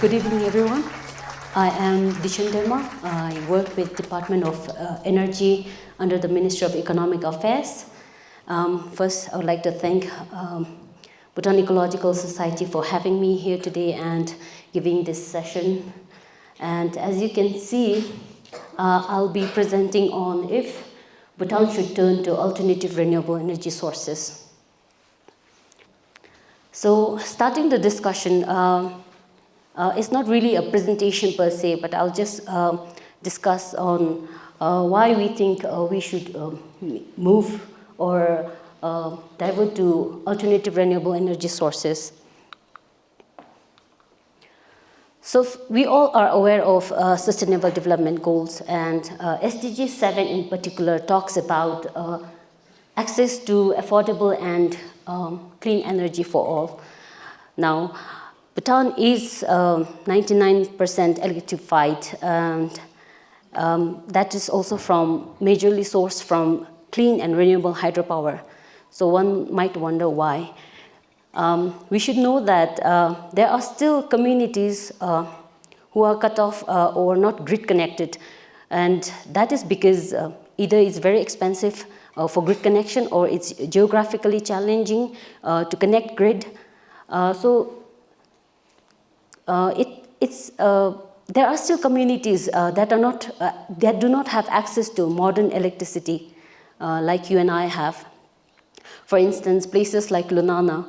Good evening, everyone. I am Dechen Dema. I work with Department of Energy under the Ministry of Economic Affairs. First, I would like to thank Bhutan Ecological Society for having me here today and giving this session. And as you can see, I'll be presenting on if Bhutan should turn to alternative renewable energy sources. So, starting the discussion, it's not really a presentation per se, but I'll just discuss on why we think we should move or divert to alternative renewable energy sources. So we all are aware of Sustainable Development Goals, and SDG 7 in particular talks about access to affordable and clean energy for all. Now, Bhutan is 99% electrified, and that is also majorly sourced from clean and renewable hydropower. So one might wonder why. We should know that there are still communities who are cut off or not grid connected, and that is because either it's very expensive for grid connection or it's geographically challenging to connect grid. There are still communities that do not have access to modern electricity like you and I have. For instance, places like Lunana,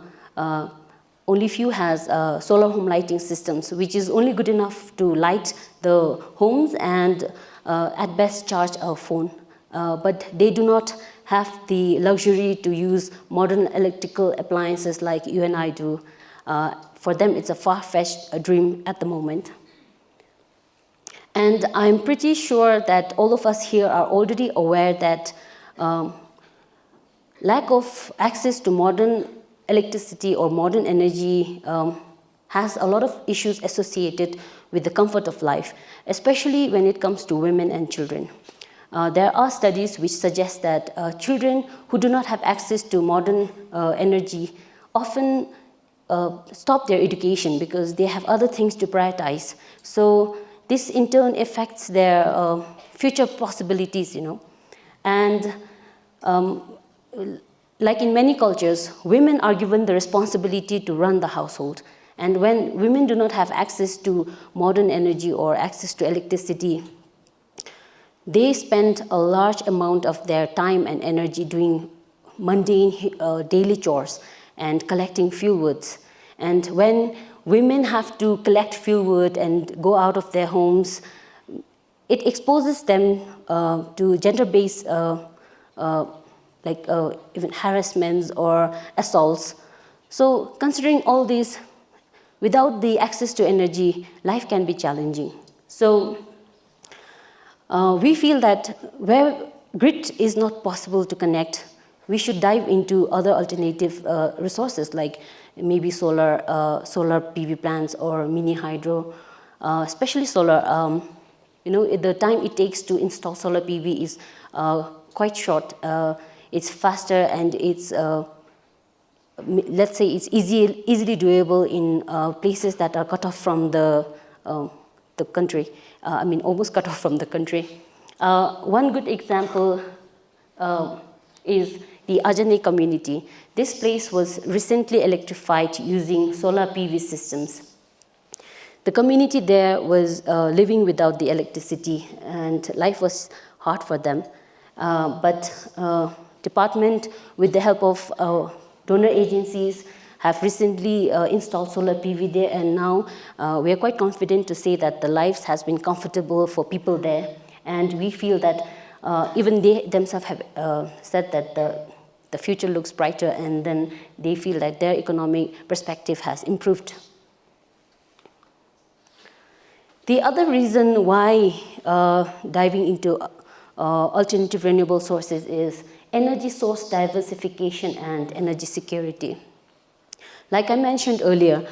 only few has solar home lighting systems, which is only good enough to light the homes and at best charge a phone. But they do not have the luxury to use modern electrical appliances like you and I do. For them, it's a far-fetched dream at the moment. And I'm pretty sure that all of us here are already aware that lack of access to modern electricity or modern energy has a lot of issues associated with the comfort of life, especially when it comes to women and children. There are studies which suggest that children who do not have access to modern energy often stop their education because they have other things to prioritize. So this in turn affects their future possibilities, And like in many cultures, women are given the responsibility to run the household. And when women do not have access to modern energy or access to electricity, they spend a large amount of their time and energy doing mundane daily chores and collecting fuel woods. And when women have to collect fuel wood and go out of their homes, it exposes them to gender-based even harassments or assaults. So considering all this, without the access to energy, life can be challenging. So we feel that where grid is not possible to connect, we should dive into other alternative resources like maybe solar PV plants or mini hydro, especially solar. The time it takes to install solar PV is quite short. It's faster and it's, let's say, it's easily doable in places that are cut off from the country. Almost cut off from the country. One good example is the Ajane community. This place was recently electrified using solar PV systems. The community there was living without the electricity, and life was hard for them. But department, with the help of donor agencies, have recently installed solar PV there, and now we are quite confident to say that the lives has been comfortable for people there. And we feel that even they themselves have said that the future looks brighter, and then they feel that their economic perspective has improved. The other reason why diving into alternative renewable sources is energy source diversification and energy security. Like I mentioned earlier,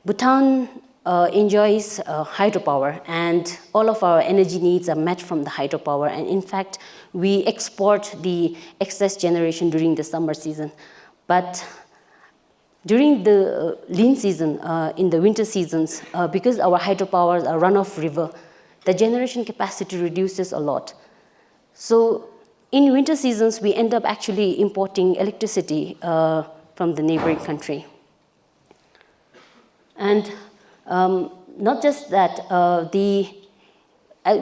Bhutan enjoys hydropower, and all of our energy needs are met from the hydropower. And in fact, we export the excess generation during the summer season. But during the lean season, in the winter seasons, because our hydropowers are runoff river, the generation capacity reduces a lot. So in winter seasons, we end up actually importing electricity from the neighboring country. And not just that,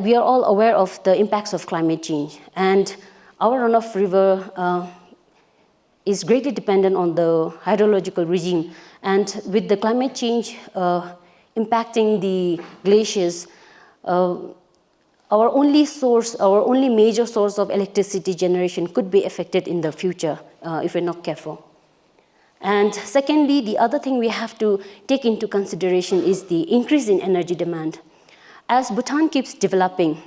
we are all aware of the impacts of climate change, and our runoff river is greatly dependent on the hydrological regime. And with the climate change impacting the glaciers, our only major source of electricity generation could be affected in the future if we're not careful. And secondly, the other thing we have to take into consideration is the increase in energy demand. As Bhutan keeps developing,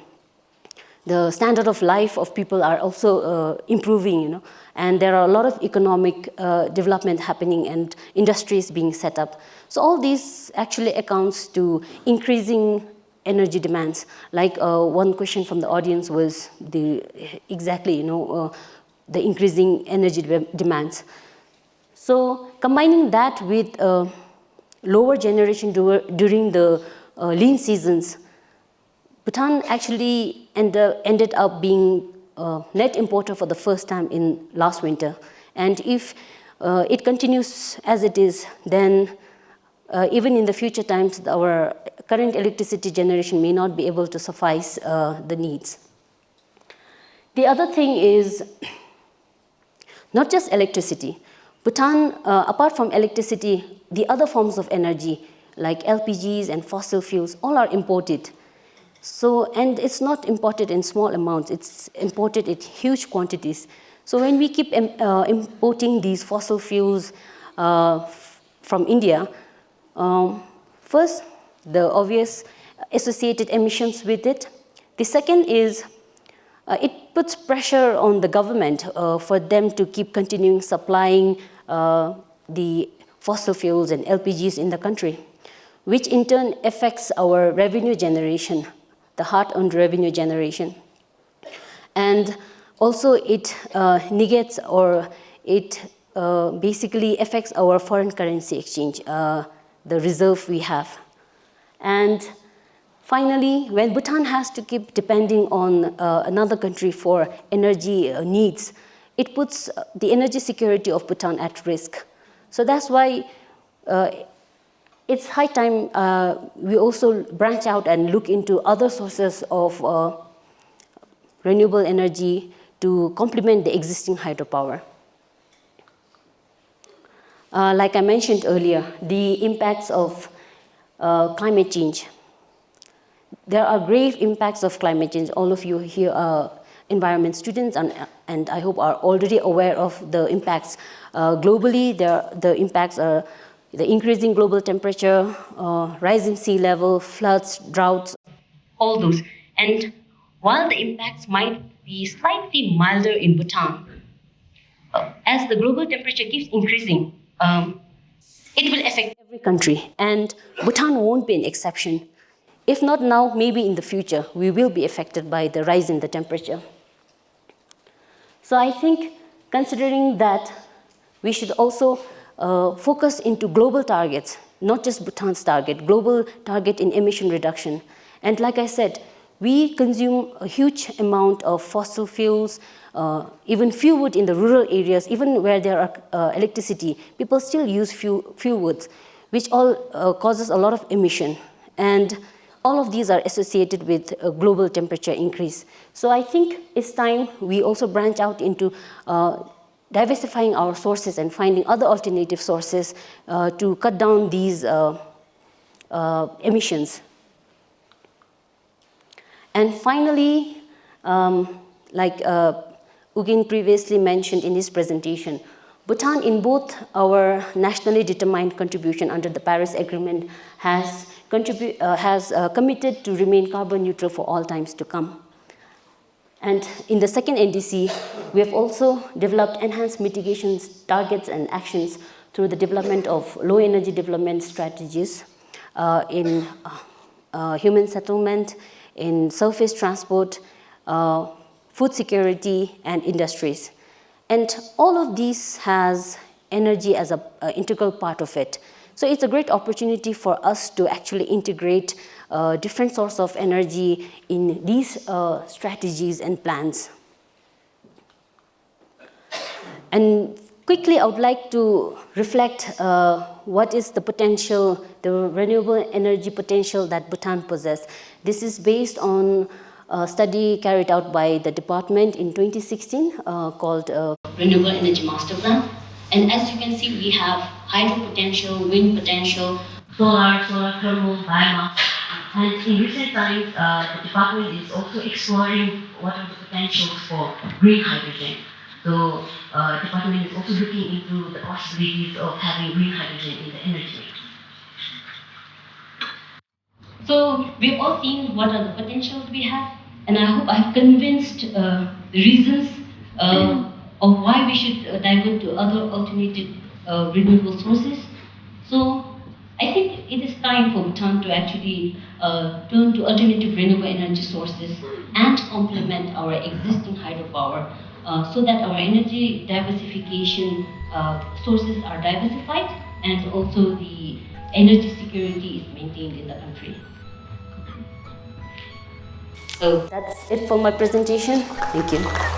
the standard of life of people are also improving, and there are a lot of economic development happening and industries being set up. So all these actually accounts to increasing energy demands. Like one question from the audience was the increasing energy demands. So combining that with lower generation during the lean seasons, Bhutan actually ended up being a net importer for the first time in last winter. And if it continues as it is, then even in the future times, our current electricity generation may not be able to suffice the needs. The other thing is not just electricity. Bhutan, apart from electricity, the other forms of energy, like LPGs and fossil fuels, all are imported. So, and it's not imported in small amounts, it's imported in huge quantities. So when we keep importing these fossil fuels from India, first, the obvious associated emissions with it. The second is it puts pressure on the government for them to keep continuing supplying the fossil fuels and LPGs in the country, which in turn affects our revenue generation, the hard-earned revenue generation. And also it negates or it basically affects our foreign currency exchange, the reserve we have. And finally, when Bhutan has to keep depending on another country for energy needs, it puts the energy security of Bhutan at risk. So that's why it's high time we also branch out and look into other sources of renewable energy to complement the existing hydropower. Like I mentioned earlier, the impacts of climate change. There are grave impacts of climate change. All of you here are environment students and I hope are already aware of the impacts. Globally, the impacts are the increasing global temperature, rising sea level, floods, droughts, all those. And while the impacts might be slightly milder in Bhutan, as the global temperature keeps increasing, it will affect every country, and Bhutan won't be an exception. If not now, maybe in the future, we will be affected by the rise in the temperature. So I think, considering that, we should also focus into global targets, not just Bhutan's target, global target in emission reduction. And like I said, we consume a huge amount of fossil fuels, even fuel in the rural areas, even where there are electricity, people still use fuel woods, which all causes a lot of emission. And all of these are associated with a global temperature increase. So I think it's time we also branch out into diversifying our sources and finding other alternative sources to cut down these emissions. And finally, like Ugin previously mentioned in his presentation, Bhutan, in both our nationally determined contribution under the Paris Agreement, has committed to remain carbon neutral for all times to come. And in the second NDC, we have also developed enhanced mitigation targets and actions through the development of low energy development strategies in human settlement, in surface transport, food security, and industries. And all of these has energy as an integral part of it. So it's a great opportunity for us to actually integrate different sources of energy in these strategies and plans. And quickly, I would like to reflect what is the potential, the renewable energy potential that Bhutan possesses. This is based on a study carried out by the department in 2016 called Renewable Energy Master Plan. And as you can see, we have hydro potential, wind potential, solar thermal, biomass. And in recent times, the department is also exploring what are the potentials for green hydrogen. So the department is also looking into the possibilities of having green hydrogen in the energy mix. So we've all seen what are the potentials we have, and I hope I've convinced the reasons of why we should divert to other alternative renewable sources. So I think it is time for Bhutan to actually turn to alternative renewable energy sources and complement our existing hydropower so that our energy diversification sources are diversified and also the energy security is maintained in the country. So that's it for my presentation. Thank you.